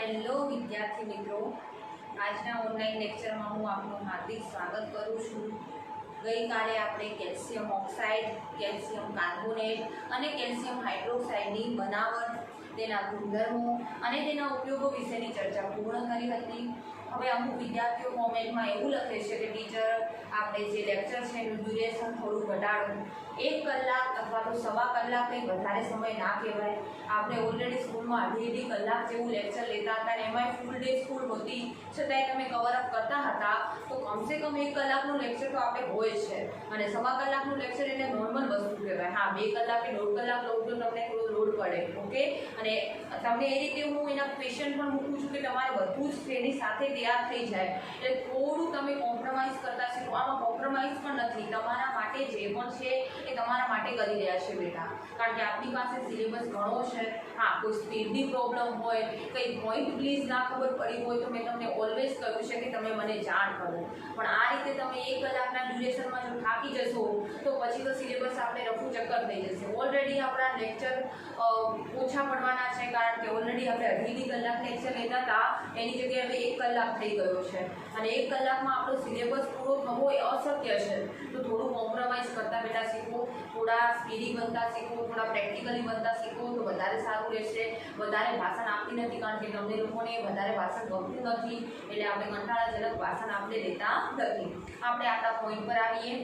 Hello વિદ્યાર્થી મિત્રો, આજના ઓનલાઈન લેક્ચરમાં હું આપનું હાર્દિક સ્વાગત કરું છું. ગઈકાલે આપણે કેલ્શિયમ ઓક્સાઇડ, કેલ્શિયમ કાર્બોનેટ અને કેલ્શિયમ હાઇડ્રોક્સાઇડની બનાવટ, તેના ગુણધર્મો અને તેના ઉપયોગો વિશેની ચર્ચા પૂર્ણ કરી હતી. હવે અમુક વિદ્યાર્થીઓ કોમેન્ટમાં એવું લખે છે કે ટીચર, આપણે જે લેક્ચર છે એનું ડ્યુરેશન થોડું ઘટાડો, 1 કલાક અથવા તો સવા કલાક કંઈ વધારે સમય ના કહેવાય. આપણે ઓલરેડી સ્કૂલમાં અઢી કલાક જેવું લેક્ચર લેતા હતા અને એમાંય ફૂલ ડે સ્કૂલ હતી, છતાંય તમે કવરઅપ કરતા હતા. તો કમસે કમ 1 કલાકનું લેક્ચર તો આપણે હોય છે, અને સવા કલાકનું લેક્ચર એટલે નોર્મલ વસ્તુ કહેવાય. હા, 2 કલાક કે 1.5 કલાક લો તો તમને થોડો લોડ પડે. ઓકે, અને તમને એ રીતે હું એના ક્વેશ્ચન પણ મૂકું છું કે તમારે બધું જ તેની સાથે તૈયાર થઈ જાય. એટલે થોડું તમે કોમ્પ્રોમાઇઝ કરતા શીખો. આમાં કોમ્પ્રોમાઇઝ પણ નથી, તમારા માટે જે પણ છે એ તમારા માટે કરી રહ્યા છે બેટા, કારણ કે આપણી પાસે સિલેબસ ઘણો છે. હા, કોઈ સ્પીડની પ્રોબ્લેમ હોય, કંઈ પોઈન્ટ પ્લીઝ ના ખબર પડી હોય તો મેં તમને ઓલવેઝ કહ્યું છે કે તમે મને જાણ કરો. પણ આ રીતે તમે 1 કલાકના ડ્યુરેશનમાં જો થાકી જશો તો પછી તો સિલેબસ આપણે રફુ ચક્કર થઈ જશે. ઓલરેડી આપણા લેક્ચર ઓછા પડવાના છે, કારણ કે ઓલરેડી આપણે અઢી કલાક લેક્ચર લેતા હતા, એની જગ્યાએ હવે 1 કલાક થઈ ગયો છે, અને 1 કલાકમાં આપણો સિલેબસ પૂરો થવો એ અશક્ય છે. તો થોડું કોમ્પ્રોમાઇઝ કરતા બેટા શીખો, થોડા સ્પીડી બનતા શીખો, થોડા પ્રેક્ટિકલી બનતા શીખો તો વધારે સારું રહેશે. વધારે ભાષણ આપતી નથી, કારણ કે તમને લોકોને વધારે ભાષણ ગમતું નથી, એટલે આપણે કંટાળાજનક ભાષણ આપણે લેતા નથી. આપણે આપણા પોઈન્ટ પર આવીએ.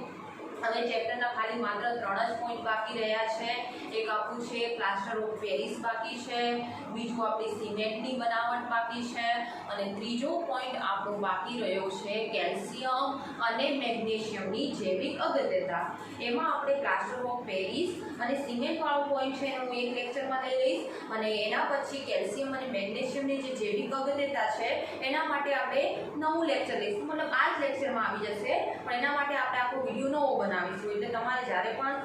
હવે ચેપ્ટરના ખાલી માત્ર 3 જ પોઈન્ટ બાકી રહ્યા છે. એક આપણું છે પ્લાસ્ટર ઓફ પેરિસ બાકી છે, બીજું આપણી સિમેન્ટની બનાવટ બાકી છે, અને ત્રીજો પોઈન્ટ આપણો બાકી રહ્યો છે કેલ્શિયમ અને મેગ્નેશિયમની જૈવિક અગત્યતા. એમાં આપણે પ્લાસ્ટર ઓફ પેરિસ અને સિમેન્ટ વાળો પોઈન્ટ છે હું એક લેક્ચરમાં લઈ લઈશ, અને એના પછી કેલ્શિયમ અને મેગ્નેશિયમની જે જૈવિક અગત્યતા છે એના માટે આપણે નવું લેક્ચર લઈશું. મતલબ આ જ લેક્ચરમાં આવી જશે, પણ એના માટે આપણે આખો વિડીયો નવો બનાવીશું. એટલે તમારે જ્યારે પણ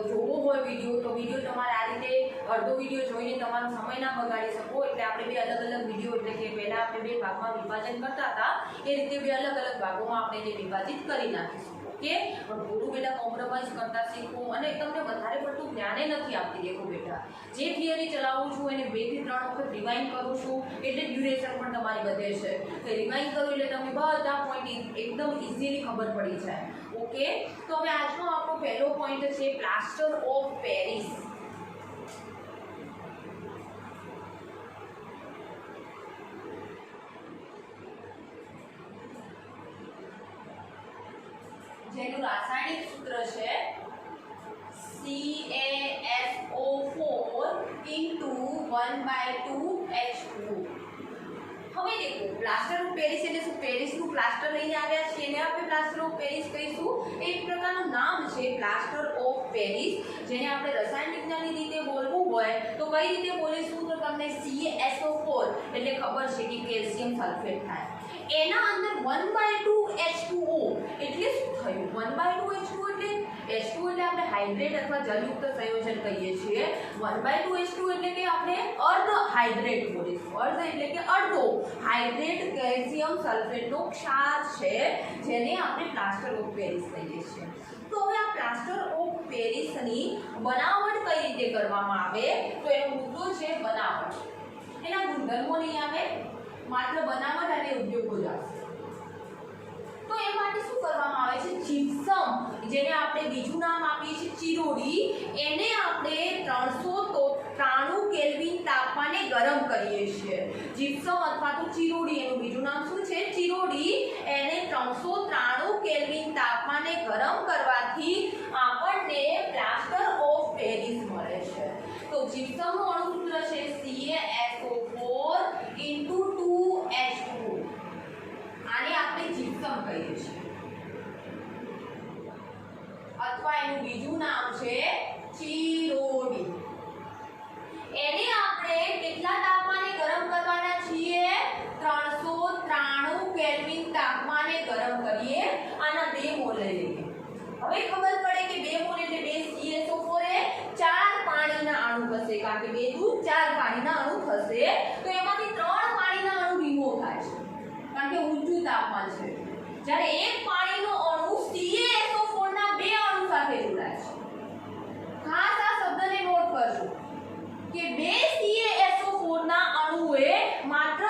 જોવો હોય વિડીયો, તો વિડીયો તમારે આ રીતે અડધો વિડીયો જોઈને તમારો સમય ના બગાડી શકો. એટલે આપણે 2 અલગ અલગ વિડીયો, એટલે કે પહેલાં આપણે 2 ભાગમાં વિભાજન કરતા હતા, એ રીતે 2 અલગ અલગ ભાગોમાં આપણે એને વિભાજિત કરી નાખીશું. ઓકે, પણ થોડું બેટા કોમ્પ્રોમાઇઝ કરતા શીખવું, અને તમને વધારે પડતું જ્ઞાને નથી આપતી. દેખો બેટા, જે થિયરી ચલાવું છું એને 2 થી 3 વખત રિવાઇન્ડ કરું છું, એટલે ડ્યુરેશન પણ તમારી વધે છે. તો રિવાઇન્ડ કરું એટલે તમને બધા પોઈન્ટ એકદમ ઇઝીલી ખબર પડી જાય. ઓકે, તો હવે આજનો આપણો પહેલો પોઈન્ટ છે પ્લાસ્ટર ઓફ પેરિસ. જેનું રાસાયણિક સૂત્ર છે CaSO4 1/2H2O. હવે દેખો, પ્લાસ્ટર ઓફ પેરિસ એટલે શું? પેરિસનું પ્લાસ્ટર લઈને આવ્યા છીએ, એને આપણે પ્લાસ્ટર ઓફ પેરિસ કહીશું. એક પ્રકારનું નામ છે પ્લાસ્ટર ઓફ પેરિસ, જેને આપણે રસાયણ વિજ્ઞાનની રીતે બોલવું હોય તો કઈ રીતે બોલીશું? તો તમને CaSO4 એટલે ખબર છે કે કેલ્શિયમ સલ્ફેટ થાય. એના અંદર 1/2H2O એટલે શું થયું? 1/2H2O એટલે H2 એટલે આપણે હાઇડ્રેટ અથવા જલયુક્ત સંયોજન કહીએ છીએ. 1/2H2 એટલે કે આપણે અર્ધ હાઇડ્રેટ બોલીશું. અર્ધ એટલે કે અડધો હાઇડ્રેટ કેલ્શિયમ સલ્ફેટનો ક્ષાર છે, જેને આપણે પ્લાસ્ટર ઓફ પેરિસ કહીએ છીએ. તો હવે આ પ્લાસ્ટર ઓફ પેરિસની બનાવટ કઈ રીતે કરવામાં આવે? તો એનો મુદ્દો છે બનાવટ. એના ગુણધર્મો નહીં આવે, માત્ર બનાવટ અને ઉપયોગો જ આવશે. તો એ માટે શું કરવામાં આવે છે? જીપ્સમ, જેને આપણે બીજું નામ આપીએ છીએ ચિરોડી, એને આપણે 393 કેલ્વિન તાપમાને ગરમ કરીએ છીએ. જીપ્સમ અથવા તો ચિરોડી, એનું બીજું નામ શું છે? ચિરોડી. એને 393 કેલ્વિન તાપમાને ગરમ કરવાથી આપણને પ્લાસ્ટર ઓફ પેરિસ મળે છે. તો જીપ્સમનું અણુસૂત્ર છે CaSO4 2H2O. આને આપણે જીપ્સમ કહીએ છીએ, અથવા એનું બીજું નામ છે ચિરોડી. એને આપણે કેટલા તાપમાને ગરમ કરવાના છીએ? 393 કેલ્વિન તાપમાને ગરમ કરીએ. આના 2 મોલ લઈ લઈએ. હવે ખબર પડે કે 2 મોલ એટલે 2 CaSO4 એ 4 પાણીના અણુ થશે, કારણ કે 2 દૂધ 4 પાણીના અણુ થશે. તો એમાંથી 3 પાણીના અણુ રિમૂવ થાય છે, કારણ કે ઊંચું તાપમાન છે. જ્યારે એક પાણીનો અણુ CaSO4 ના 2 અણુ સાથે જોડાય છે. ખાસ આ શબ્દને નોટ કરજો કે 2 CaSO4 ના અણુએ માત્ર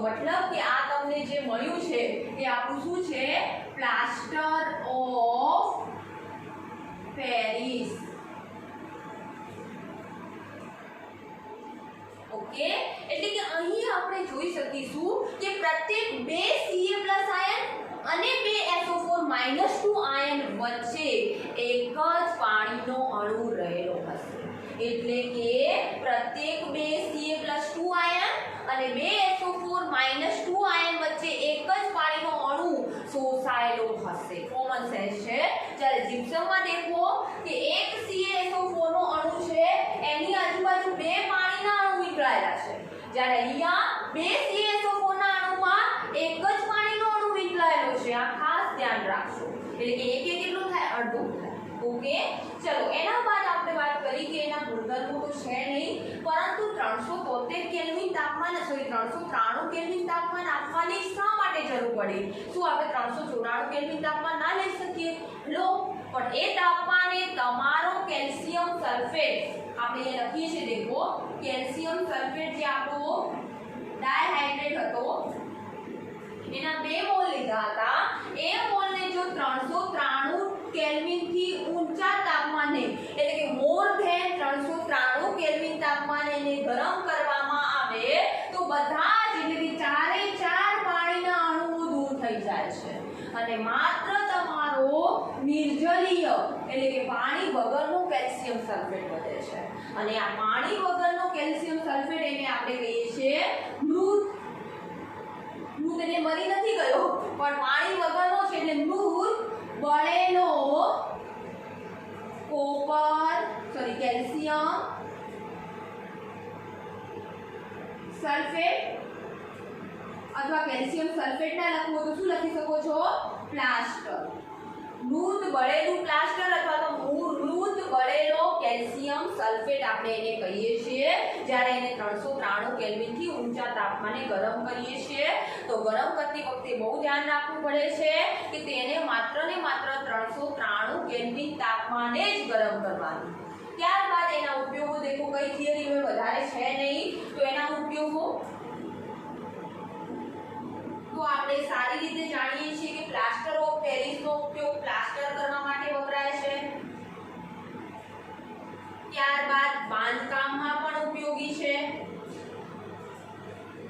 મતલબ કે આ તમને જે મળ્યું છે એ આપણું શું છે પ્લાસ્ટર ઓફ પેરિસ ઓકે એટલે કે અહીં આપણે જોઈ શકીશું કે પ્રત્યેક બે Ca+ આયન અને બે SO4 -2 આયન વચ્ચે એક જ પાણીનો અણુ રહેલો હશે એટલે કે પ્રત્યેક બે Ca+2 આયન અને બે SO4 -2 આયન વચ્ચે એક જ પાણીનો અણુ શોષાયેલો હશે કોમન સેન્સ છે જ્યારે જીપ્સમમાં દેખો કે એક CaSO4 નો અણુ છે એની આજુબાજુ બે પાણીના અણુ વિખરાયેલા છે જ્યારે અહીંયા બે CaSO4 ના અણુમાં એક જ પાણીનો અણુ વિખરાયેલો છે આ ખાસ ધ્યાન રાખજો એટલે કે એક કેટલું થાય અડધું થાય ઓકે ચલો એના બાદ આપણે વાત કરી કે એના ગુણધર્મો તો છે નહીં પરંતુ 373 કેલ્વિન તાપમાન સોરી 393 કેલ્વિન તાપમાન આપવાની શા માટે જરૂર પડી શું આપણે 394 કેલ્વિન તાપમાન ના લઈ શકીએ લો પણ એ તાપમાને તમારો કેલ્શિયમ સલ્ફેટ આપણે એ લખીએ છીએ દેખો કેલ્શિયમ સલ્ફેટ જે આપણો ડાયહાઇડ્રેટ હતો એના 2 મોલ લીધા હતા એ મોલને જો 393 કેલ્વિન થી ઊંચા તાપમાને એટલે કે મોર ધેન 393 કેલ્વિન તાપમાને એને ગરમ કરવામાં આવે તો બધા જ એટલે કે ચારે ચાર પાણીના અણુઓ દૂર થઈ જાય છે અને માત્ર તમારો નિર્જલીય એટલે કે પાણી વગરનો કેલ્શિયમ સલ્ફેટ વધે છે અને આ પાણી વગરનો કેલ્શિયમ સલ્ફેટ એને આપણે કહીએ છીએ મૃત એટલે મરી નથી ગયો પણ પાણી વગરનો છે એટલે મૃત બળેલો કેલ્શિયમ સલ્ફેટ અથવા કેલ્શિયમ સલ્ફેટ ના લખવું તો શું લખી શકો છો પ્લાસ્ટર મૃત બળેલું પ્લાસ્ટર અથવા તો મૃત બળેલો કેલ્શિયમ સલ્ફેટ આપણે એને કહીએ છીએ જ્યારે એને 393 કેલ્વિન થી ઊંચા તાપમાને ગરમ કરીએ છીએ તો ગરમ કરતી વખતે બહુ ધ્યાન રાખવું પડે છે કે તેને માત્ર ને માત્ર 393 કેલ્વિન તાપમાને જ ગરમ કરવાનું ત્યારબાદ એના ઉપયોગો દેખો કઈ થિયરી में વધારે છે નહીં તો એના ઉપયોગો તો આપણે સારી રીતે જાણીએ છીએ કે પ્લાસ્ટર ઓફ પેરિસ નો ઉપયોગ પ્લાસ્ટર કરવા માટે વપરાય છે ત્યારબાદ બાંધકામમાં પણ ઉપયોગી છે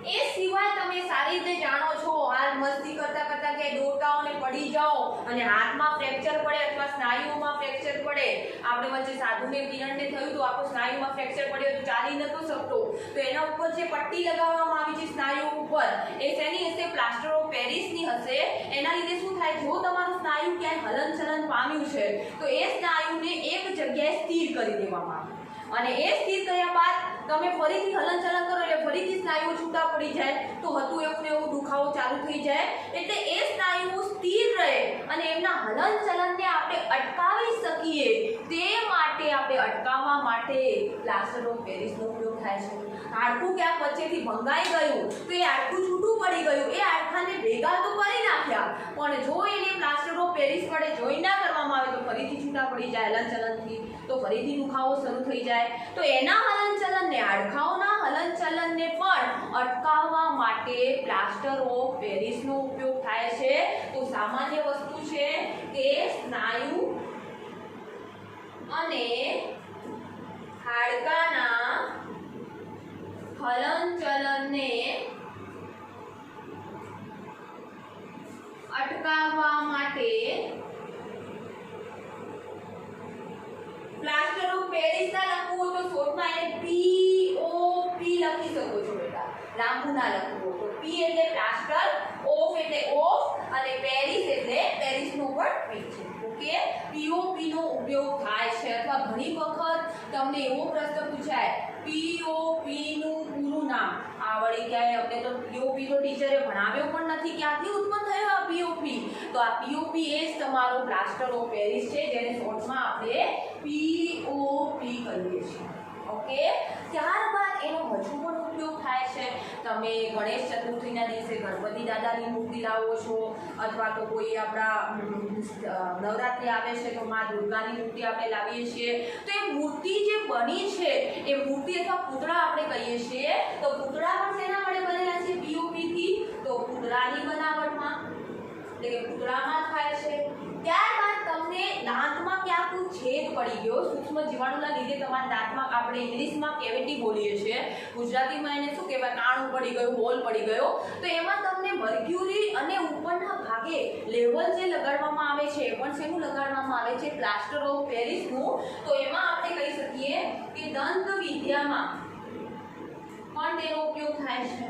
એ સિવાય તમે સારી રીતે જાણો છો હાલ મસ્તી કરતા કરતા કે ડોટાઓને પડી જાઓ અને હાથમાં ફ્રેક્ચર પડે અથવા સ્નાયુઓમાં ફ્રેક્ચર પડે આપણે વચ્ચે સાધુને કિરણને થયું તો આપણો સ્નાયુમાં ફ્રેક્ચર પડ્યો તો ચાલી નતો શકતો તો એના ઉપર જે પટ્ટી લગાવવામાં આવી છે સ્નાયુ ઉપર એ શેની હશે પ્લાસ્ટર ઓફ પેરિસની હશે એના લીધે શું થાય જો તમારું સ્નાયુ ક્યાંય હલનચલન પામ્યું છે તો એ સ્નાયુને એક જગ્યાએ સ્થિર કરી દેવામાં આવે અને એ સ્થિર કર્યા બાદ તમે ફરીથી હલનચલન કરો એટલે ફરીથી સ્નાયુઓ છૂટા પડી જાય તો હતું એવું ને એવું દુખાવો ચાલુ થઈ જાય એટલે એ સ્નાયુઓ સ્થિર રહે અને એમના હલનચલનને આપણે અટકાવી શકીએ તે માટે આપણે અટકાવવા માટે પ્લાસ્ટર ઓફ પેરિસનો ઉપયોગ થાય છે હાડકું ક્યાંક વચ્ચેથી ભંગાઈ ગયું તો એ હાડકું છૂટું પડી ગયું એ હાડકાને ભેગા તો કરી નાખ્યા પણ જો એને પ્લાસ્ટર ઓફ પેરિસ વડે જોઈન ના કરવામાં આવે તો ફરીથી છૂટા પડી જાય હલનચલનથી તો ફરીથી દુખાવો શરૂ થઈ જાય તો એના હલનચલનને હાડકાઓના હલનચલનને પણ અટકાવવા માટે પ્લાસ્ટર ઓફ પેરિસનો ઉપયોગ થાય છે તો સામાન્ય વસ્તુ છે કે સ્નાયુ અને હાડકાના હલનચલનને અટકાવવા માટે પ્લાસ્ટર ઓફ પેરિસ ના લખવું તો શોર્ટમાં એને POP લખી શકો છો બેટા લાંબુ ના લખવું તો P એટલે પ્લાસ્ટર ઓફ એટલે ઓફ અને પેરિસ એટલે પેરિસનો પણ P છે ઓકે POP નો ઉપયોગ થાય છે અથવા ઘણી વખત તમને એવો પ્રશ્ન પૂછાય POP નું પૂરું નામ આવડી ક્યાંય આપણે તો POP તો ટીચરે ભણાવ્યો પણ નથી ક્યાંથી ઉત્પન્ન થયો આ POP તો આ POP એ જ તમારો પ્લાસ્ટર ઓફ પેરિસ છે જેને શોર્ટમાં આપણે POP કહીએ છીએ ઓકે, ત્યારબાદ એનો હજુ પણ ઉપયોગ થાય છે. તમે ગણેશ ચતુર્થીના દિવસે ગણપતિ દાદાની મૂર્તિ લાવો છો, અથવા તો કોઈ આપણા નવરાત્રિ આવે છે તો મા દુર્ગાની મૂર્તિ આપણે લાવીએ છીએ. તો એ મૂર્તિ જે બની છે એ મૂર્તિ અથવા પૂતળા આપણે કહીએ છીએ. તો પૂતળા પણ શેના વડે બનેલા છે? પીઓપી થી. તો પૂતળાની બનાવટમાં એટલે કે પૂતળામાં થાય છે. ત્યારબાદ તમને દાંતમાં ક્યાંક છેદ પડી ગયો, સૂક્ષ્મ જીવાણુના લીધે તમારા દાંતમાં, આપણે ઇંગ્લિશમાં કેવિટી બોલીએ છીએ, ગુજરાતીમાં એને શું કહેવાય, કાણું પડી ગયું, હોલ પડી ગયો. તો એમાં તમને મર્ક્યુરી અને ઉપરના ભાગે લેવલ જે લગાડવામાં આવે છે એ પણ શેનું લગાડવામાં આવે છે? પ્લાસ્ટર ઓફ પેરિસનું. તો એમાં આપણે કહી શકીએ કે દંત વિદ્યામાં પણ તેનો ઉપયોગ થાય છે.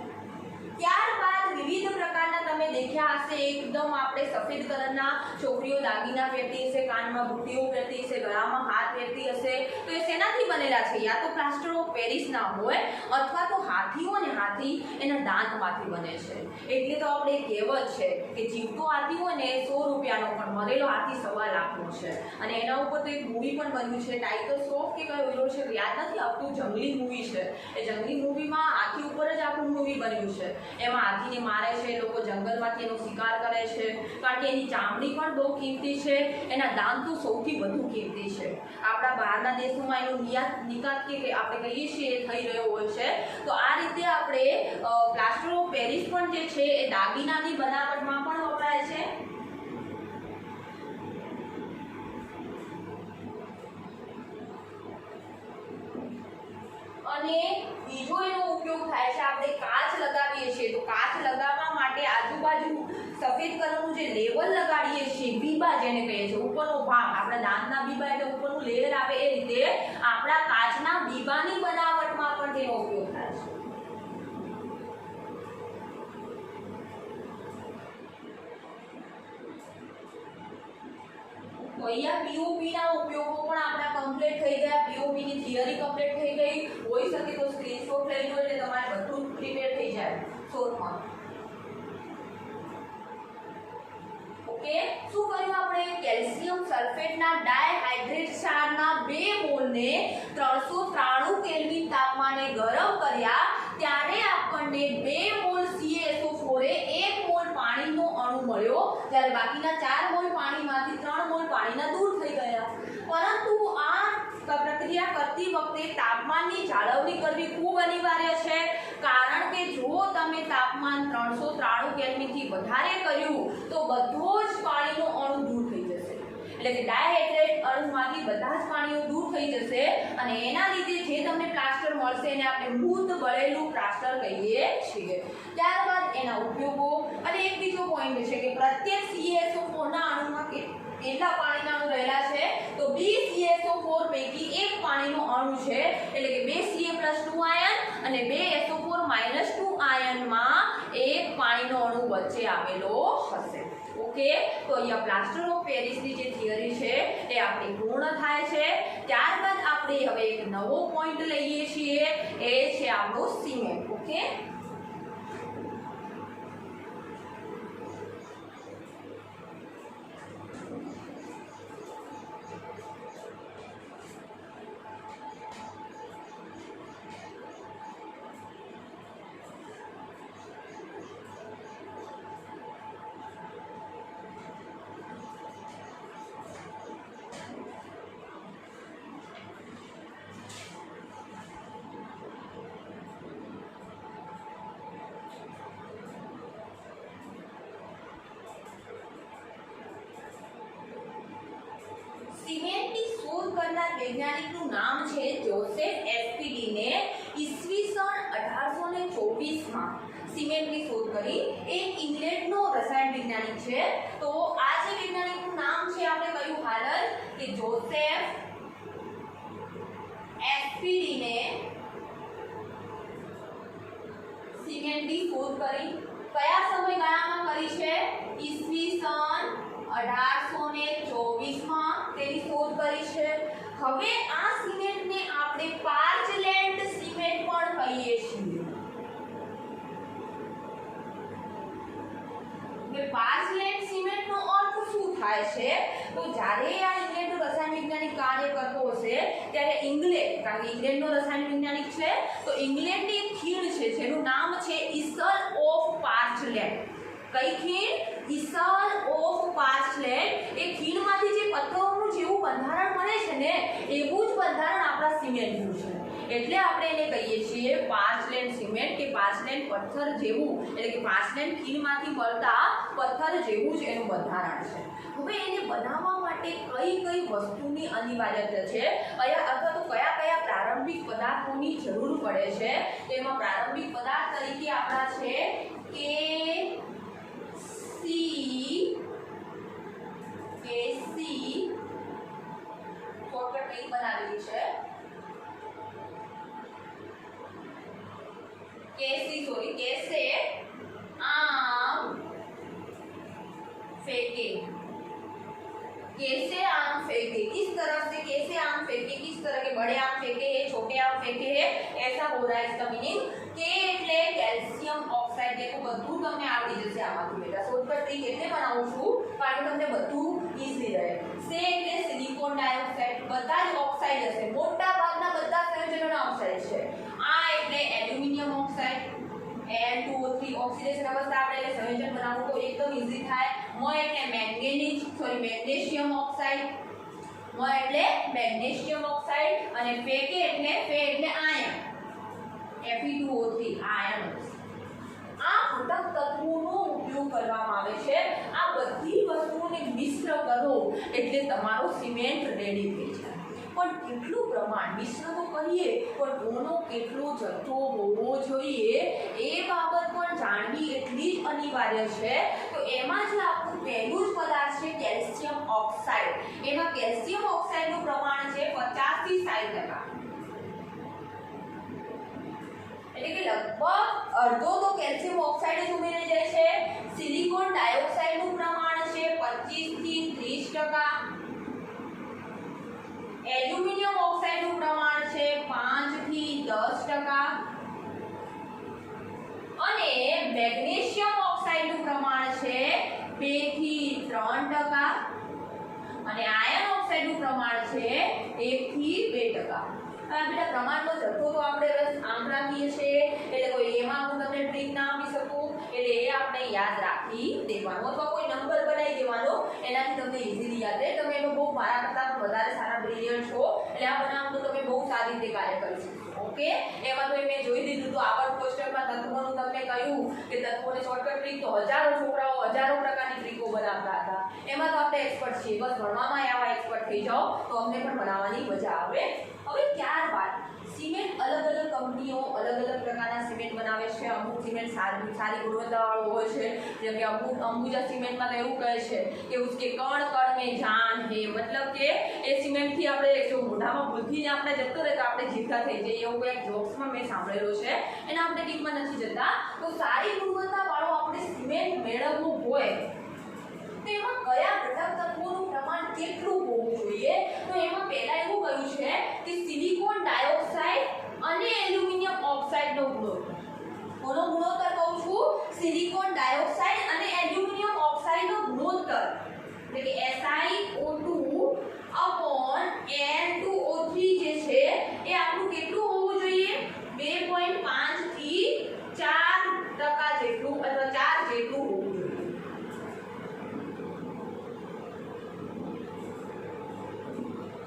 ત્યારબાદ વિવિધ પ્રકારના તમે દેખ્યા હશે, એકદમ આપણે સફેદ કલરના છોકરીઓ દાગીના પહેરતી હશે, કાનમાં બુટ્ટીઓ પહેરતી હશે, ગળામાં હાથ પહેરતી હશે. તો એ શેનાથી બનેલા છે? યા તો પ્લાસ્ટર ઓફ પેરિસના હોય, અથવા તો હાથીઓ અને હાથી એના દાંતમાંથી બને છે. એટલે તો આપણે કહેવત છે કે જીવતો હાથી હોય ને 100 રૂપિયાનો, પણ મરેલો હાથી 1.25 લાખનો છે. અને એના ઉપર તો એક મૂવી પણ બન્યું છે, ટાઇગર શ્રોફ કે કયો હીરો છે યાદ નથી આવતું, જંગલી મૂવી છે. એ જંગલી મૂવીમાં હાથી ઉપર જ આખું મૂવી બન્યું છે. એમાં હાથીને મારે છે લોકો, જંગલમાંથી એનો શિકાર કરે છે, કારણ કે એની ચામડી પણ બહુ કિંમતી છે, એના દાંત તો સૌથી વધુ કિંમતી છે. આપણા બહારના દેશોમાં એનો નિકાત કે આપણે કહીએ છીએ એ થઈ રહ્યો હોય છે. તો આ રીતે આપણે પ્લાસ્ટર ઓફ પેરિસ પણ જે છે એ દાગીનાની બનાવટમાં પણ વપરાય છે. અને બીજો એનો ઉપયોગ થાય છે, આપણે કાચ લગાવીએ છીએ. તો કાચ લગાવવા માટે આજુબાજુ સફેદ કલરનું જે લેવલ લગાડીએ છીએ, બીબા જેને કહીએ છીએ, ઉપરનો ભાગ, આપણા દાંતના બીબા એટલે ઉપરનું લેયર આવે, એ રીતે આપણા કાચના બીબાની બનાવટમાં પણ તેનો ઉપયોગ થાય છે. તો અહીંયા પીઓપી ના ઉપયોગો પણ આપણા કમ્પ્લીટ થઈ ગયા. પીઓપી ની થિયરી કમ્પ્લીટ થઈ ગઈ. હોઈ શકે તો સ્ક્રીનશોટ લઈ લો એટલે તમારે બધું પ્રિપેર થઈ જાય શોર્ટમાં. ઓકે, શું કર્યું આપણે? કેલ્શિયમ સલ્ફેટના ડાયહાઇડ્રેટ ક્ષારના 2 મોલને 393 કેલ્વિન તાપમાને ગરમ કર્યા, ત્યારે આપણને 2 મોલ CaSO4 એ 1 મોલ પાણીનો અણુ મળ્યો, જ્યારે બાકીના 4 મોલ પાણીમાંથી 3 મોલ પાણીના દૂર થઈ ગયા. પરંતુ આ પ્રક્રિયા કરતી વખતે તાપમાનની જાળવણી કરવી ખૂબ અનિવાર્ય છે, કારણ કે જો તમે તાપમાન 393 કેલ્વિનથી વધારે કર્યું તો બધો જ પાણીનો અણુ દૂર થઈ જશે. એટલે કે ડાયહાઇડ્રેટ અણુમાંથી બધા જ પાણીઓ દૂર થઈ જશે, અને એના લીધે જે તમને પ્લાસ્ટર મળશે એને આપણે મૃત બળેલું પ્લાસ્ટર કહીએ છીએ. ત્યારબાદ એના ઉપયોગો, અને એક બીજો પોઈન્ટ છે કે પ્રત્યેક CaSO4 ના અણુમાં કેટલા પાણીના અણુ રહેલા છે? તો 2 CaSO4 પૈકી એક પાણીનો અણુ છે, એટલે કે 2 Ca+2 આયન અને 2 SO4- 2 આયનમાં એક પાણીનો અણુ વચ્ચે આવેલો હશે. ઓકે, તો અહીંયા પ્લાસ્ટર ઓફ પેરિસની જે થિયરી છે એ આપણી પૂર્ણ થાય છે. ત્યારબાદ આપણે હવે એક નવો પોઈન્ટ લઈએ છીએ, એ છે આપણો સિમેન્ટ. ઓકે, સિમેન્ટની શોધ કરનાર વૈજ્ઞાનિકનું નામ છે જોસેફ એસ્પિડીને. ઈસવીસન 1824માં સિમેન્ટની શોધ કરી. એક ઇંગ્લેન્ડનો રસાયણ વૈજ્ઞાનિક છે. તો આ જે વૈજ્ઞાનિકનું નામ છે આપણે કહ્યું હાલ જ કે જોસેફ એસ્પિડીને સિમેન્ટની શોધ કરી. કયા સમયગાળામાં કરી છે? ઈસવીસન 1824માં તેની શોધ કરી છે. હવે આ સિમેન્ટને આપણે પાર્ચલેન્ડ સિમેન્ટ પણ કહીએ છીએ. કે પાર્ચલેન્ડ સિમેન્ટનો અર્થ શું થાય? થાય છે. તો જ્યારે આ ઇંગ્લેન્ડનો રસાયણ વૈજ્ઞાનિક કાર્ય કરતો હશે ત્યારે ઇંગ્લેન્ડ, કારણ કે ઇંગ્લેન્ડનો રસાયણ વૈજ્ઞાનિક છે, તો ઇંગ્લેન્ડની એક ખીણ છે જેનું નામ છે ઈસલ ઓફ પાર્ચલેન્ડ. કઈ ખીણ? ઈસલ ઓફ પાર્ચલેન્ડ. એ ખીણમાંથી જે પથ્થરોનું જેવું બંધારણ મળે છે ને એવું જ બંધારણ આપણા સિમેન્ટનું છે. એટલે આપણે એને કહીએ છીએ પાર્ચલેન્ડ સિમેન્ટ, કે પાર્ચલેન્ડ પથ્થર જેવું, એટલે કે પાર્ચલેન્ડ ખીણમાંથી મળતા પથ્થર જેવું જ એનું બંધારણ છે. હવે એને બનાવવા માટે કઈ કઈ વસ્તુની અનિવાર્યતા છે, અથવા તો કયા કયા પ્રારંભિક પદાર્થોની જરૂર પડે છે, તો એમાં પ્રારંભિક પદાર્થ તરીકે આપણા છે કેસી શોર્ટકટ નહીં બનાવેલી છે, कैसे आम फेंके. कैसे आम फेंके, किस तरह से कैसे आम फेंके, किस तरह के बड़े आम फेंके हैं, छोटे आम फेंके हैं, ऐसा हो रहा है इसका मीनिंग. के એટલે કેલ્શિયમ ઓક્સાઇડ. देखो બધું તમને આવડી જશે આમાંથી બેટા. શોર્ટકટ ટ્રીક એટલે બનાવું છું કારણ કે તમને બધું ઈઝી રહે. સે એટલે સિલિકોન ડાયોક્સાઇડ. બધા જ ઓક્સાઇડ હશે, મોટા ભાગના બધા સંયોજનોના ઓક્સાઇડ છે. આ એટલે એલ્યુમિનિયમ ઓક્સાઇડ, N2O3 ઓક્સિડેશન અવસ્થા આપણે એટલે સંયોજન બનાવવું તો એકદમ ઈઝી થાય. મ એટલે મેગ્નેશિયમ ઓક્સાઇડ. મ એટલે મેગ્નેશિયમ ઓક્સાઇડ અને ફે એટલે આયન, Fe2O3 આયન. આ ઘટક તત્વોનો ઉપયોગ કરવામાં આવે છે. આ બધી વસ્તુઓને મિશ્ર કરો એટલે તમારો સિમેન્ટ રેડી થઈ જાય. પણ કેટલું પ્રમાણ મિશ્ર તો કરીએ પણ કોનો કેટલો જથ્થો હોવો જોઈએ એ બાબત પણ જાણવી એટલી જ અનિવાર્ય છે. તો એમાં જે આપણું પહેલું જ પદાર્થ છે કેલ્શિયમ ઓક્સાઇડ. એમાં કેલ્શિયમ ઓક્સાઇડનું પ્રમાણ છે 50 થી 60%. એટલે કે લગભગ અડધો તો કેલ્શિયમ ઓક્સાઇડ જ ઉમેરાઈ જાય છે. સિલિકોન ડાયોક્સાઇડનું પ્રમાણ છે 25 થી 30%. એલ્યુમિનિયમ ઓક્સાઇડનું પ્રમાણ છે 5 થી 10%. અને મેગ્નેશિયમ ઓક્સાઇડનું પ્રમાણ છે 2 થી 3%. અને આયર્ન ઓક્સાઇડનું પ્રમાણ છે 1 થી 2%. બેટા પ્રમાણનો જથ્થો તો આપણે બસ આમ રાખીએ છીએ એટલે કોઈ એમાં હું તમને ટ્રીક ના આપી શકું, એટલે એ આપણે યાદ રાખી દેવાનું અથવા કોઈ નંબર બનાવી દેવાનો, એનાથી તમને ઈઝીલી યાદ રહે. તમે એનો બહુ મારા કરતાં વધારે સારા બ્રિલિયન્ટ છો એટલે આ બનાવ તો તમે બહુ સારી રીતે કાર્ય કરી શકશો. ઓકે, એમાં તો મેં જોઈ દીધું તો આગળ ક્વેશ્ચનમાં તત્વોનું તમને કહ્યું કે તત્વોને શોર્ટકટ ટ્રીક તો હજારો છોકરાઓ હજારો પ્રકારની ટ્રીકો બનાવતા હતા. એમાં તો આપણે એક્સપર્ટ છીએ, બસ ભણવામાં આવા એક્સપર્ટ થઈ જાઓ તો અમને પણ ભણાવવાની મજા આવે. હવે ત્યારબાદ સિમેન્ટ અલગ અલગ કંપનીઓ અલગ અલગ પ્રકારના સિમેન્ટ બનાવે છે. અમુક સિમેન્ટ સારી ગુણવત્તાવાળું હોય છે, જેમ કે અંબુજા સિમેન્ટમાં તો એવું કહે છે કે ઉસકે કણ કણ में जान है, मतलब કે એ સિમેન્ટથી આપણે જો મોઢામાં ભૂલથી આપણે જતો રહે તો આપણે જીવતા થઈ જઈએ, એવું કોઈ જોક્સમાં મેં સાંભળેલું છે. એના આપણે ડીપમાં નથી જતા. તો સારી ગુણવત્તાવાળું આપણે સિમેન્ટ મેળવવું હોય તો એમાં કયા ઘટક તત્વોનું પ્રમાણ કેટલું હોવું જોઈએ, તો એમાં પહેલા એવું કહ્યું છે કે સિલિકોન ડાયોક્સાઇડ અને એલ્યુમિનિયમ ઓક્સાઇડનો ગુણોત્તર. કોનો ગુણોત્તર કહું છું? સિલિકોન ડાયોક્સાઇડ અને એલ્યુમિનિયમ ઓક્સાઇડનો ગુણોત્તર, એટલે કે SiO2/N2O3 જે છે એ આપણું કેટલું હોવું જોઈએ? 2.5 થી 4% જેટલું અથવા 4 જેટલું હોવું જોઈએ.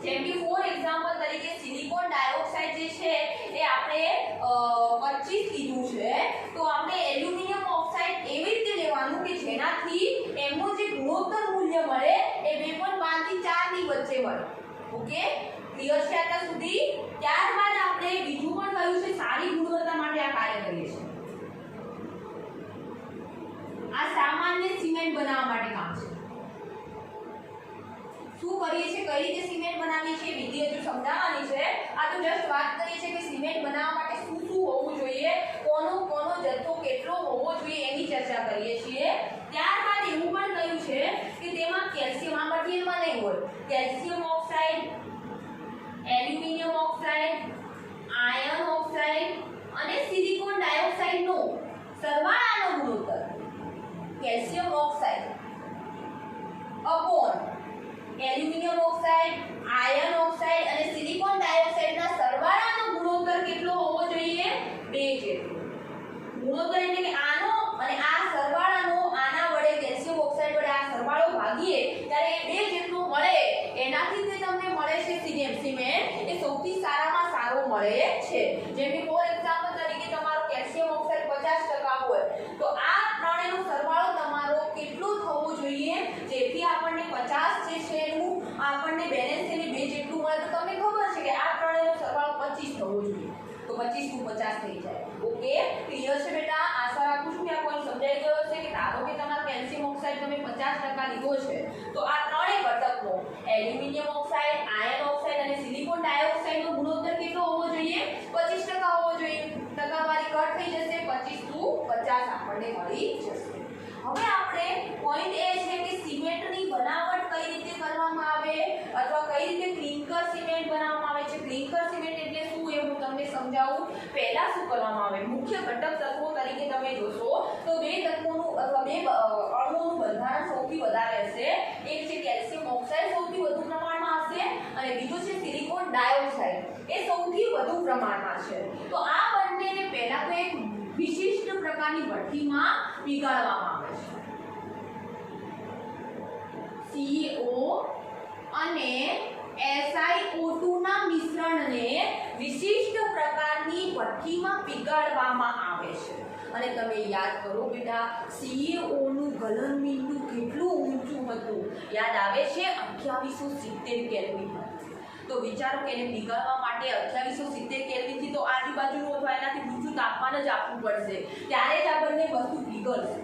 જેમ કે ફોર એક્ઝામ્પલ તરીકે સિલિકોન ડાયોક્સાઇડ જે છે એ આપણે 25 કીધું છે, તો આપણે એલ્યુમિનિયમ ઓક્સાઇડ એવી રીતે લેવાનું કે જેનાથી એમનું જે ગુણોત્તર મૂલ્ય મળે એ 2.5 થી 4 ની વચ્ચે મળે. ઓકે, ક્લિયર છે આટલા સુધી? ત્યારબાદ આપણે બીજું પણ કહ્યું છે સારી ગુણવત્તા માટે આ કાર્ય કરીએ છીએ. આ સામાન્ય સિમેન્ટ બનાવવા માટે કામ છે. શું કરીએ છીએ, કઈ રીતે સિમેન્ટ બનાવીએ છીએ, વિધિ હજુ સમજાવવાની છે. આ તો જસ્ટ વાત કરીએ છીએ કે સિમેન્ટ બનાવવા માટે શું શું હોવું જોઈએ, કોનો જથ્થો કેટલો હોવો જોઈએ એની ચર્ચા કરીએ છીએ. ત્યારબાદ એવું પણ કહ્યું છે કે તેમાં કેલ્શિયમ આ મટીરીયલમાં નહીં હોય, calcium oxide, aluminium oxide, iron oxide અને સિલિકોન ડાયોક્સાઇડનો સરવાળાનો ગુણોત્તર calcium oxide upon aluminium oxide, iron oxide અને સિલિકોન ડાયોક્સાઇડના સરવાળાનો ગુણોત્તર કેટલો હોવો જોઈએ? 2 જેટલો. ગુણોત્તર એટલે કે આનો અને આ સરવાળાનો આના વડે કેલ્શિયમ ઓક્સાઇડ વડે આ સરવાળો ભાગીએ ત્યારે એ 2 જેટલું મળે. એનાથી જે તમને મળે છે સિમેન્ટ એ સૌથી સારામાં સારો મળે છે. જેમ કે ફોર એક્ઝામ્પલ તરીકે તમારો કેલ્શિયમ ઓક્સાઇડ 50% હોય તો આ ત્રણેયનો સરવાળો તમારો કેટલો થવો જોઈએ જેથી આપણને 50 જે છે એનું આપણને બેલેન્સ એને 2 જેટલું મળે. તો તમને ખબર છે કે આ ત્રણેયનો સરવાળો 25 થવો જોઈએ. તો 25 નું 50 થઈ જાય. ઓકે, ક્લિયર છે બેટા? આશા રાખું છું કે આ પોઈન્ટ સમજાઈ ગયો છે કે ધારો કે તમારો કેલ્શિયમ ઓક્સાઇડ તમે 50% લીધો છે તો આ ત્રણેય ઘટકનો એલ્યુમિનિયમ ઓક્સાઇડ, આયર્ન ઓક્સાઇડ અને સિલિકોન ડાયોક્સાઇડનો ગુણોત્તર કેટલો હોવો જોઈએ? 25% હોવો જોઈએ. ટકાવારી કટ થઈ જશે, 25 to 50 આપણને મળી જશે. હવે આપણે પોઈન્ટ એ છે કે સિમેન્ટની બનાવટ કઈ રીતે કરવામાં આવે અથવા કઈ રીતે ક્લિંકર સિમેન્ટ બનાવવામાં આવે છે. ક્લિંકર સિમેન્ટ એટલે શું એ હું તમને સમજાવું. પહેલા શું કરવામાં આવે? મુખ્ય ઘટક તત્વો તરીકે તમે જોશો તો 2 તત્વોનું અથવા 2 અણુઓનું બંધારણ સૌથી વધારે હશે. એક છે કેલ્શિયમ ઓક્સાઇડ, સૌથી વધુ પ્રમાણમાં હશે અને બીજું છે સિલિકોન ડાયોક્સાઇડ, એ સૌથી વધુ પ્રમાણમાં છે. તો આ બંનેને પહેલા તો એક વિશિષ્ટ પ્રકારની ભઠ્ઠીમાં પીગાળવામાં આવે છે. CO અને SiO2 ના મિશ્રણને વિશિષ્ટ પ્રકારની ભઠ્ઠીમાં પીગાળવામાં આવે છે. અને તમે યાદ કરો બેટા CO નું ગલનબિંદુ કેટલું ઊંચું હતું? યાદ આવે છે? 2870 કેલ્વિન. તો વિચારો કે એને પીગાળવા માટે 2870 કેલ્વિન થી તો આજુબાજુનું અથવા એનાથી ઊંચું તાપમાન જ આપવું પડશે, ત્યારે જ આ બંને વસ્તુ પીગળશે.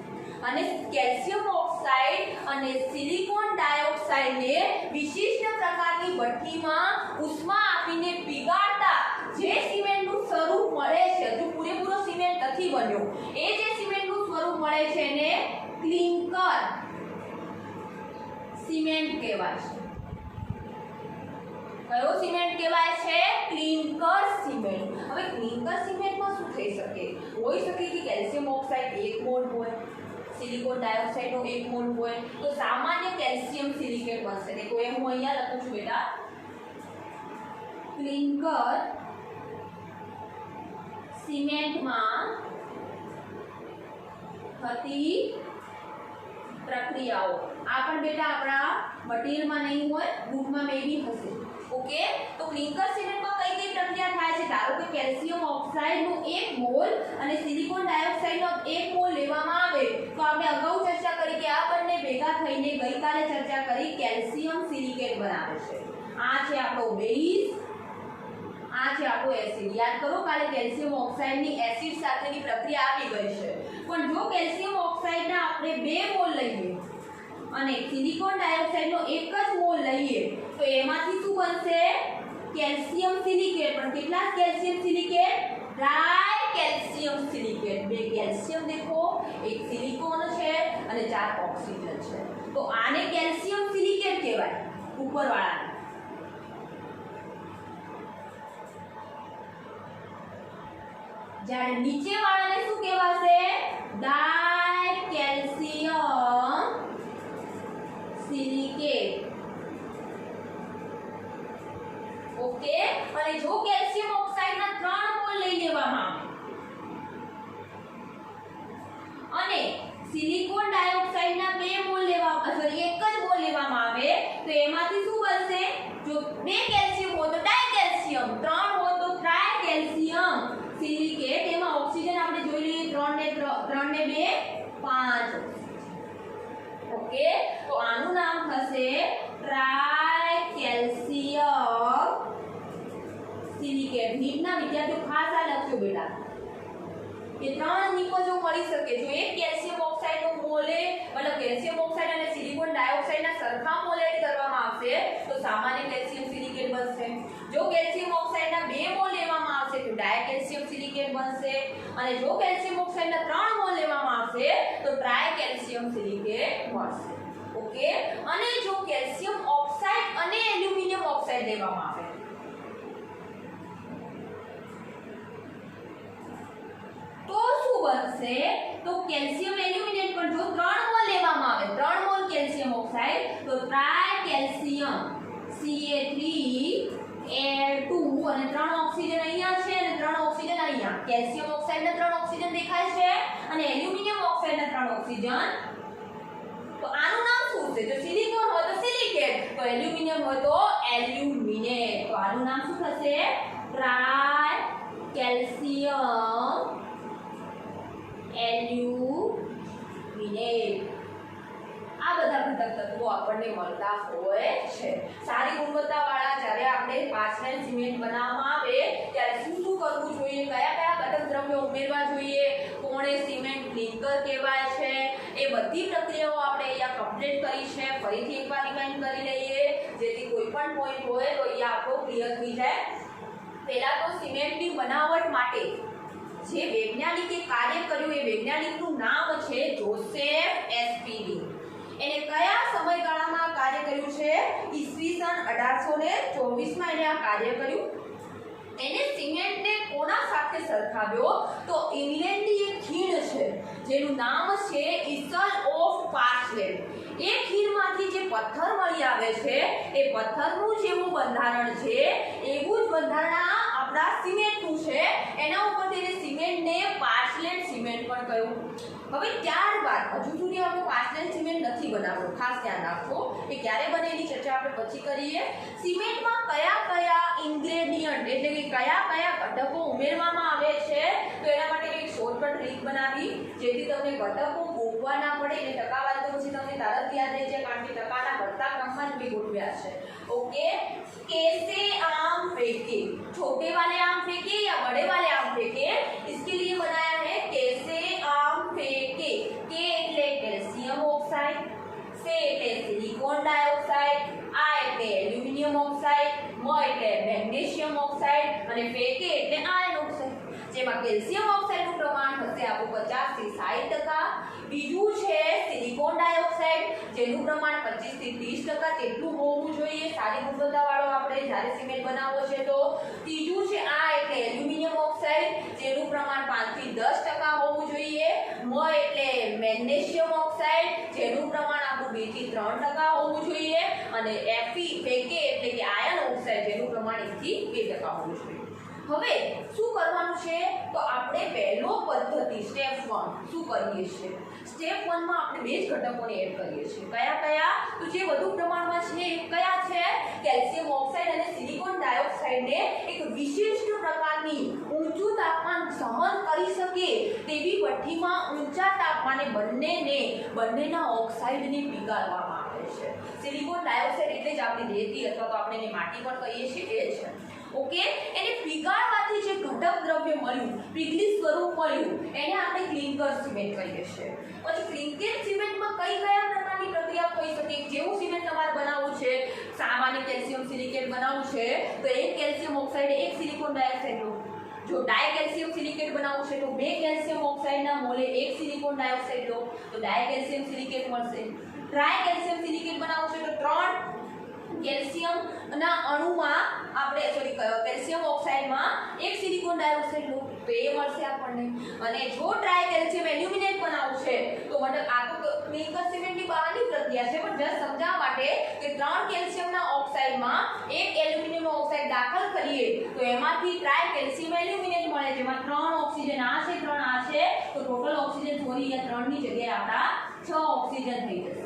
અને કેલ્શિયમ ઓક્સાઇડ અને સિલિકોન ડાયોક્સાઇડને વિશિષ્ટ પ્રકારની ભઠ્ઠીમાં ઉષ્મા આપીને પીગાળતા જે સિમેન્ટનું સ્વરૂપ મળે છે, જો પૂરેપૂરો સિમેન્ટ નથી બન્યો, એ જે સિમેન્ટનું સ્વરૂપ મળે છે એને ક્લિંકર સિમેન્ટ કહેવાય છે. કયો સિમેન્ટ કહેવાય છે? ક્લિંકર સિમેન્ટ. હવે ક્લિંકર સિમેન્ટમાં શું થઈ શકે? હોઈ શકે કે કેલ્શિયમ ઓક્સાઇડ 1 મોલ હોય, સિલિકોન ડાયોક્સાઇડનો 1 મોલ હોય તો સામાન્ય કેલ્શિયમ સિલિકેટ બનશે. તો એ હું અહીંયા લખું છું બેટા ક્લિંકર સિમેન્ટમાં થતી પ્રક્રિયાઓ. આ પણ બેટા આપણા મટીરીયલમાં નહીં હોય, બુકમાં મે બી હશે. ઓકે, તો ક્લિંકર સિમેન્ટમાં કઈ કઈ પ્રક્રિયા થાય છે? ધારો કે કેલ્શિયમ ઓક્સાઇડનો 1 મોલ અને સિલિકોન ડાયોક્સાઇડનો 1 મોલ લેવામાં આવે તો આપણે અગાઉ ચર્ચા કરી કે આ બંને ભેગા થઈને ગઈકાલે ચર્ચા કરી કેલ્શિયમ સિલિકેટ બનાવે છે. આ છે આપણો બેઝ, આ છે આપણો એસિડ. યાદ કરો કાલે કેલ્શિયમ ઓક્સાઇડની એસિડ સાથેની પ્રક્રિયા આવી ગઈ છે. પણ જો કેલ્શિયમ ઓક્સાઇડના આપણે 2 મોલ લઈએ અને સિલિકોન ડાયોક્સાઇડનો 1 જ મોલ લઈએ તો એમાંથી શું બનશે? Calcium silicate. પણ કેટલા calcium silicate? Try calcium silicate. 2 calcium દેખો, 1 સિલિકોન છે અને 4 ઓક્સિજન છે. તો આને કેલ્શિયમ સિલિકેટ કહેવાય ઉપરવાળાને. જ્યારે નીચેવાળાને શું કહેવાશે? ડાય કેલ્શિયમ સિલિકેટ. ઓકે, અને જો કેલ્શિયમ ઓક્સાઇડના 3 મોલ લઈ લેવામાં આવે અને સિલિકોન ડાયોક્સાઇડના 2 મોલ લેવામાં સોરી 1 જ મોલ લેવામાં આવે તો એમાંથી શું બનશે? જો 2 કેલ્શિયમ હોય તો ડાયકેલ્શિયમ, 3 હોય તો ટ્રાયકેલ્શિયમ સિલિકેટ. એમાં ઓક્સિજન આપણે જોઈ લઈએ 3 ને 2 5. ઓકે, તો આનું નામ થશે ટ્રાયકેલ્શિયમ સિલિકેટ. નીટના વિદ્યાર્થીઓ ખાસ આ લખજો બેટા કે 3 નિપજો મળી શકે. જો એક કેલ્શિયમ ઓક્સાઇડનો મોલે મતલબ કેલ્શિયમ ઓક્સાઇડ અને સિલિકોન ડાયોક્સાઇડના સરખા મોલ એડ કરવામાં આવશે તો સામાન્ય કેલ્શિયમ સિલિકેટ બનશે. જો કેલ્શિયમ ઓક્સાઇડના 2 મોલ લેવામાં આવશે તો ડાયકેલ્શિયમ સિલિકેટ બનશે અને જો કેલ્શિયમ ઓક્સાઇડના 3 મોલ લેવામાં આવશે તો ટ્રાયકેલ્શિયમ સિલિકેટ બનશે. ઓકે, અને જો કેલ્શિયમ ઓક્સાઇડ અને એલ્યુમિનિયમ ઓક્સાઇડ લેવામાં આવે તો શું બનશે? તો કેલ્શિયમ એલ્યુમિનેટ. પણ જો 3 મોલ લેવામાં આવે, 3 મોલ કેલ્શિયમ ઓક્સાઇડ તો ટ્રાય કેલ્શિયમ Ca3Al2 અને 3 ઓક્સિજન અહીંયા છે અને 3 ઓક્સિજન અહીંયા. કેલ્શિયમ ઓક્સાઇડના 3 ઓક્સિજન દેખાય છે અને એલ્યુમિનિયમ ઓક્સાઇડના 3 ઓક્સિજન. તો આનું નામ શું છે? જો સિલિકોન હોય તો સિલિકેટ, તો એલ્યુમિનિયમ હોય તો એલ્યુમિનેટ. તો આનું નામ શું થશે? Try calcium aluminate. આ બધા ઘટક તત્વો આપણને મળતા હોય છે. સારી ગુણવત્તાવાળા જ્યારે આપણે પાછળ સિમેન્ટ બનાવવામાં આવે ત્યારે શું શું કરવું જોઈએ, કયા કયા ઘટક દ્રવ્યો ઉમેરવા જોઈએ, કોણે સિમેન્ટ ક્લિંકર કહેવાય છે, એ બધી પ્રક્રિયાઓ આપણે અહીંયા કમ્પ્લીટ કરી છે. ફરીથી એકવાર રિવાઇન્ડ કરી લઈએ જેથી કોઈ પણ પોઈન્ટ હોય તો અહીંયા આપણો ક્લિયર થઈ જાય. પહેલા તો સિમેન્ટની બનાવટ માટે જે વૈજ્ઞાનિકે કાર્ય કર્યું એ વૈજ્ઞાનિકનું નામ છે જોસેફ એસપીડી. એને કયા સમયગાળામાં કાર્ય કર્યું છે? ઈસવીસન 1824 માં એને આ કાર્ય કર્યું. એને સિમેન્ટને કોના સાથે સરખાવ્યો? તો ઇંગ્લેન્ડની એક ખીણ છે જેનું નામ છે ઇસલ ઓફ પાર્સલેટ. એ ખીણમાંથી જે પથ્થર મળી આવે છે એ પથ્થરનું જેવું બંધારણ છે એવું જ બંધારણ આપણા સિમેન્ટનું છે. એના ઉપરથી એને સિમેન્ટને પાર્સલેટ સિમેન્ટ પણ કહ્યું. હવે ત્યારબાદ હજુ સુધી આપણે પાર્સલેટ સિમેન્ટ નથી બનાવ્યો, ખાસ ધ્યાન રાખો. એ ક્યારે બને એની ચર્ચા આપણે પછી કરીએ. સિમેન્ટમાં કયા કયા ઇન્ગ્રેડિયન્ટ એટલે કે કયા કયા ઘટકો ઉમેરવામાં આવે છે તો એના માટે એક શોર્ટકટ રીત બનાવી જેથી તમને ઘટકો ગોતવા ના પડે. એટલે ટકાવારી તો પછી તમને તરત યાદ રહી જાય કારણ કે ટકાના बढ़ता क्रमમાં જ ગોઠવ્યા છે. ओके, कैसे आम फेंके, छोटे वाले आम फेंके या बड़े वाले आम फेंके, इसके लिए बनाया है कैसे आम फेंके. के એટલે કેલ્શિયમ ઓક્સાઇડ, से એટલે સિલિકોન ડાયોક્સાઇડ, आ એટલે એલ્યુમિનિયમ ઓક્સાઇડ, म એટલે મેગ્નેશિયમ ઓક્સાઇડ અને ફેંકે એટલે આયર્ન ઓક્સાઇડ. જેમાં કેલ્શિયમ ઓક્સાઇડનું પ્રમાણ હશે આપણું 50 થી 60%. બીજું છે સિલિકોન ડાયોક્સાઇડ જેનું પ્રમાણ 25 થી 30% જેટલું હોવું જોઈએ સારી ગુણવત્તાવાળો આપણે જ્યારે સિમેન્ટ બનાવવો છે તો. ત્રીજું છે આ એટલે એલ્યુમિનિયમ ઓક્સાઇડ જેનું પ્રમાણ 5 થી 10% હોવું જોઈએ. મ એટલે મેગ્નેશિયમ ઓક્સાઇડ જેનું પ્રમાણ આપણું 2 થી 3% હોવું જોઈએ અને ફેકે એટલે કે આયર્ન ઓક્સાઇડ જેનું પ્રમાણ 1 થી 2% હોવું જોઈએ. હવે શું કરવાનું છે તો આપણે પહેલો પદ્ધતિ સ્ટેપ 1 શું કરીએ છીએ? સ્ટેપ 1 માં આપણે બે જ ઘટકોને એડ કરીએ છીએ. કયા કયા? તો જે વધુ પ્રમાણમાં છે કયા છે? કેલ્શિયમ ઓક્સાઇડ અને સિલિકોન ડાયોક્સાઇડને એક વિશિષ્ટ પ્રકારની ઊંચું તાપમાન સહન કરી શકે તેવી ભઠ્ઠીમાં ઊંચા તાપમાને બંનેના ઓક્સાઇડને પીગાળવામાં આવે છે. સિલિકોન ડાયોક્સાઇડ એટલે જ આપણે રેતી અથવા તો આપણે એને માટી પણ કહીએ છીએ એ છે. ઓકે, એને પીગાળવાથી જે ઘટક દ્રવ્ય મળ્યું, પીગળી સ્વરૂપ મળ્યું એને આપણે ક્લિંકર સિમેન્ટ કહીએ છીએ. પછી ક્લિંકર સિમેન્ટમાં કઈ કયા પ્રકારની પ્રક્રિયા થઈ શકે? જેવું સિમેન્ટ તમારે બનાવવું છે, સામાન્ય કેલ્શિયમ સિલિકેટ બનાવવું છે તો એક કેલ્શિયમ ઓક્સાઇડ એક સિલિકોન ડાયોક્સાઇડ લો. જો ડાય કેલ્શિયમ સિલિકેટ બનાવવું છે તો બે કેલ્શિયમ ઓક્સાઇડના મોલે એક સિલિકોન ડાયોક્સાઇડ લો તો ડાય કેલ્શિયમ સિલિકેટ મળશે. ટ્રાય કેલ્શિયમ સિલિકેટ બનાવવું છે તો 3 કેલ્શિયમના અણુમાં આપણે કેલ્શિયમ ઓક્સાઇડમાં એક સિલિકોન ડાયોક્સાઇડ લો તો એ મળશે આપણને. અને જો ટ્રાય કેલ્શિયમ એલ્યુમિનેટ બનાવવું છે તો મતલબ આ તો ક્લિંકર સિમેન્ટની બહારની પ્રક્રિયા છે પણ જસ્ટ સમજાવવા માટે કે 3 કેલ્શિયમના ઓક્સાઇડમાં એક એલ્યુમિનિયમ ઓક્સાઇડ દાખલ કરીએ તો એમાંથી ટ્રાય કેલ્શિયમ એલ્યુમિનેટ મળે જેમાં 3 ઓક્સિજન આ છે 3 આ છે તો ટોટલ ઓક્સિજન સોરી અહીંયા 3 ની જગ્યાએ આપણા 6 ઓક્સિજન થઈ જશે.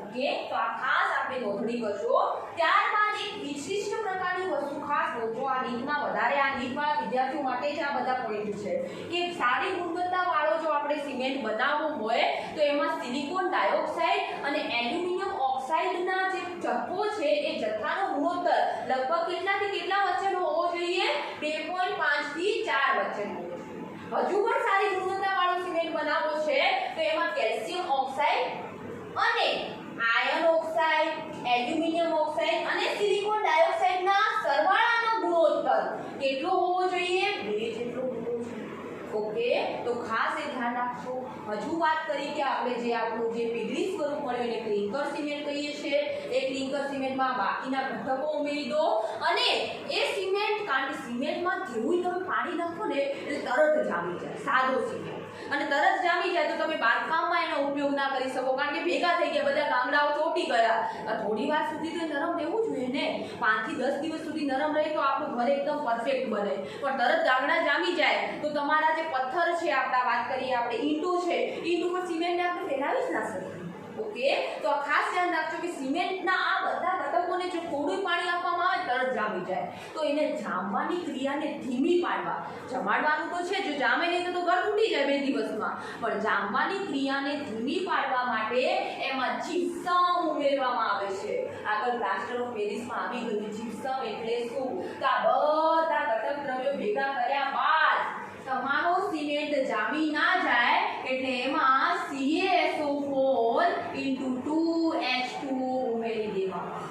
ઓકે, તો આ ખાસ આપણે નોંધણી કરજો. ત્યારબાદ એક વિશિષ્ટ પ્રકારની વસ્તુ ખાસ નોંધો. આ નીટમાં વધારે આ નીટમાં વિદ્યાર્થીઓ માટે જ આ બધા પોઈન્ટ છે કે સારી ગુણવત્તાવાળો જો આપણે સિમેન્ટ બનાવવું હોય તો એમાં સિલિકોન ડાયોક્સાઇડ અને એલ્યુમિનિયમ ઓક્સાઇડના જે જથ્થો છે એ જથ્થાનો ગુણોત્તર લગભગ કેટલાથી કેટલા વચ્ચેનો હોવો જોઈએ? 2.5 થી 4 વચ્ચેનો હોવો જોઈએ. હજુ પણ સારી ગુણવત્તાવાળો સિમેન્ટ બનાવવો છે તો એમાં કેલ્શિયમ ઓક્સાઇડ અને આયર્ન ઓક્સાઇડ, એલ્યુમિનિયમ ઓક્સાઇડ અને સિલિકોન ડાયોક્સાઇડના સરવાળાનો ગુણોત્તર કેટલો હોવો જોઈએ? 2 જેટલો હોવો જોઈએ. ઓકે, તો ખાસ એ ધ્યાન રાખજો. હજુ વાત કરી કે આપણે જે આપણું જે પીગળી સ્વરૂપ મળ્યું એને ક્લિંકર સિમેન્ટ કહીએ છીએ. એ ક્લિંકર સિમેન્ટમાં બાકીના ઘટકો ઉમેરી દો અને એ સિમેન્ટ કારણ કે સિમેન્ટમાં જેવું તમે પાણી નાખો ને એટલે તરત જ આવી જાય સાદો સિમેન્ટ. અને તરત જામી જાય તો તમે બાંધકામમાં એનો ઉપયોગ ના કરી શકો, કારણ કે ભેગા થઈ ગયા, બધા ગામડાઓ ચોટી ગયા. થોડી વાર સુધી તો નરમ રહેવું જોઈએ ને, 5 થી 10 દિવસ સુધી નરમ રહે તો આપણું ઘર એકદમ પરફેક્ટ બને. પણ તરત ગામડા જામી જાય તો તમારા જે પથ્થર છે, આપણા વાત કરીએ આપણે ઈંટો છે, ઈંટ ઉપર સિમેન્ટને આપણે ફેલાવી જ ના શકીએ. ઓકે, તો આ ખાસ ધ્યાન રાખજો કે સિમેન્ટના આ બધા ઘટકોને જો થોડું પાણી આપવામાં આવે તરત જામી જાય. તો એને જામવાની ક્રિયાને ધીમી પાડવા, જમાડવાનું તો છે, જો જામે નહીં તો ઘર તૂટી જાય 2 દિવસમાં, પણ જામવાની ક્રિયાને ધીમી પાડવા માટે એમાં જીપ્સમ ઉમેરવામાં આવે છે. આગળ પ્લાસ્ટર ઓફ પેરિસમાં આવી ગયું. જીપ્સમ એટલે શું? તો આ બધા ઘટક દ્રવ્યો ભેગા કર્યા બાદ તમારો સિમેન્ટ જામી ના જાય એટલે એમાં CaSO4 * 2H2 ઉમેરી દેવામાં,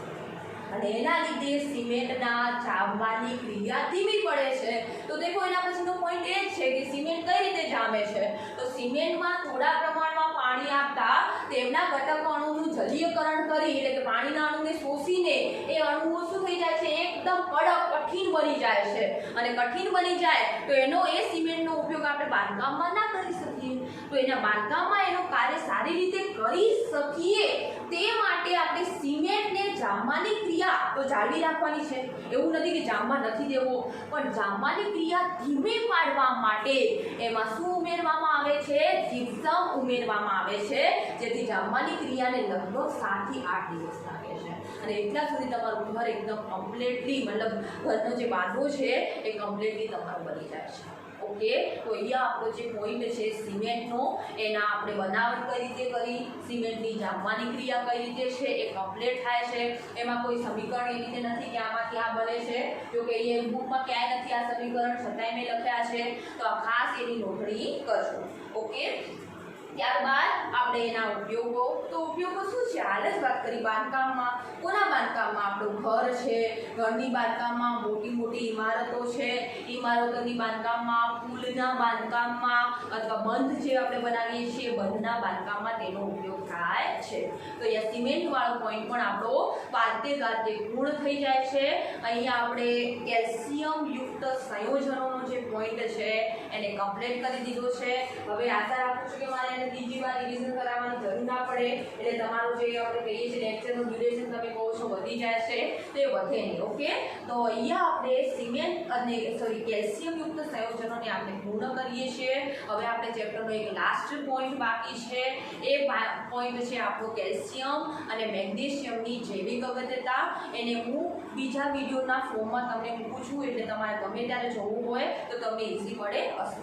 અને એના લીધે સિમેન્ટના જામવાની ક્રિયા ધીમી પડે છે. તો દેખો એના પછીનો પોઈન્ટ એ જ છે કે સિમેન્ટ કઈ રીતે જામે છે. તો સિમેન્ટમાં થોડા પ્રમાણમાં પાણી આપતા તેમના ઘટકો અણુનું જલીયકરણ કરી, એટલે કે પાણીના અણુને શોષીને એ અણુઓ શું થઈ જાય છે, એકદમ કડક કઠિન બની જાય છે. અને કઠિન બની જાય તો એનો એ સિમેન્ટનો ઉપયોગ આપણે બાંધકામમાં ના કરી શકીએ. તો એના બાંધકામમાં એનો કાર્ય સારી રીતે કરી શકીએ તે માટે આપણે સિમેન્ટને જામવાની ક્રિયા તો જાળવી રાખવાની છે. એવું નથી કે જામવા નથી દેવો, પણ જામવાની ક્રિયા ધીમી પાડવા માટે એમાં શું ઉમેરવામાં આવે છે? જીપ્સમ ઉમેરવામાં આવે છે, જેથી જામવાની ક્રિયાને લગભગ 7 થી 8 દિવસ લાગે છે. અને એટલા સુધી તમારું ઘર એકદમ કમ્પ્લીટલી, મતલબ ઘરનો જે બાંધો છે એ કમ્પ્લીટલી તમારો બની જાય છે. ઓકે, તો અહીંયા આપણો જે પોઈન્ટ છે સિમેન્ટનો, એના આપણે બનાવટ કઈ રીતે કરી, સિમેન્ટની જામવાની ક્રિયા કઈ રીતે છે એ કમ્પ્લીટ થાય છે. એમાં કોઈ સમીકરણ એ રીતે નથી કે આમાંથી આ બને છે, જો કે અહીંયા બુકમાં ક્યાંય નથી આ સમીકરણ, છતાંય મેં લખ્યા છે. તો આ ખાસ એની નોંધણી કરજો. ઓકે, ત્યારબાદ આપણે એના ઉપયોગો, તો ઉપયોગો શું છે હાલ જ વાત કરી. બાંધકામમાં, કોના બાંધકામમાં? આપણું ઘર છે, ઘરની બાંધકામમાં, મોટી મોટી ઇમારતો છે, ઇમારતોની બાંધકામમાં, પુલના બાંધકામમાં, અથવા બંધ જે આપણે બનાવીએ છીએ બંધના બાંધકામમાં તેનો ઉપયોગ થાય છે. તો અહીંયા સિમેન્ટ વાળો પોઈન્ટ પણ આપણો વાદ્ય પૂર્ણ થઈ જાય છે. અહીંયા આપણે કેલ્શિયમ યુક્ત સંયોજનોનો જે પોઈન્ટ છે એને કમ્પ્લીટ કરી દીધો છે. હવે આશા રાખું છું કે મારે એને બીજી વાર રિવિઝન કરાવવાની જરૂર ના પડે, એટલે તમારું જે આપણે કહીએ છીએ લેક્ચરનું ડ્યુરેશન તમે કહો છો વધી જાય છે, તે વધે નહીં. ઓકે, તો અહીંયા આપણે સિમેન્ટ અને કેલ્શિયમ યુક્ત સંયોજનોને આપણે પૂર્ણ કરીએ છીએ. હવે આપણે ચેપ્ટરનો એક લાસ્ટ પોઈન્ટ બાકી છે. એ પોઈન્ટ છે આપણો કેલ્શિયમ અને મેગ્નેશિયમની જૈવિક અગત્યતા. એને હું બીજા વિડીયોના ફોર્મમાં તમને મૂકું છું, એટલે તમારે ગમે ત્યારે જોવું હોય તો તમને ઈઝી પડે હશે.